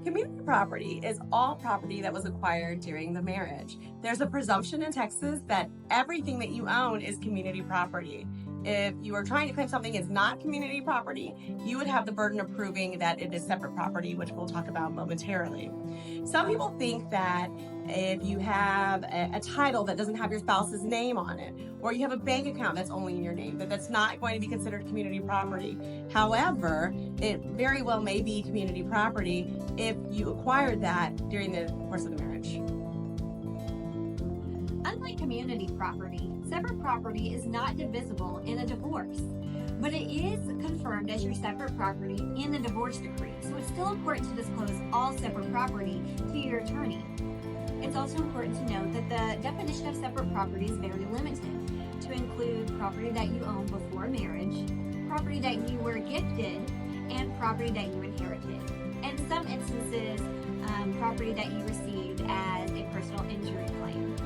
Community property is all property that was acquired during the marriage. There's a presumption in Texas that everything that you own is community property. If you are trying to claim something is not community property, you would have the burden of proving that it is separate property, which we'll talk about momentarily. Some people think that if you have a title that doesn't have your spouse's name on it, or you have a bank account that's only in your name, that's not going to be considered community property. However, it very well may be community property if you acquired that during the course of the marriage. Unlike community property, separate property is not divisible in a divorce, but it is confirmed as your separate property in the divorce decree. So it's still important to disclose all separate property to your attorney. It's also important to note that the definition of separate property is very limited to include property that you own before marriage, property that you were gifted, and property that you inherited. And in some instances, property that you received as a personal injury claim.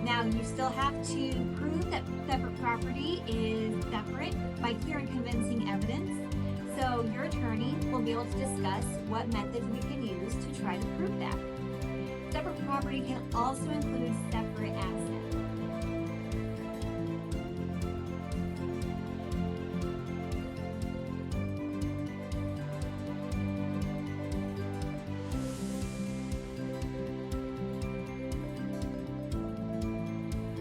Now, you still have to prove that separate property is separate by clear and convincing evidence. So your attorney will be able to discuss what methods we can use to try to prove that. Separate property can also include separate assets.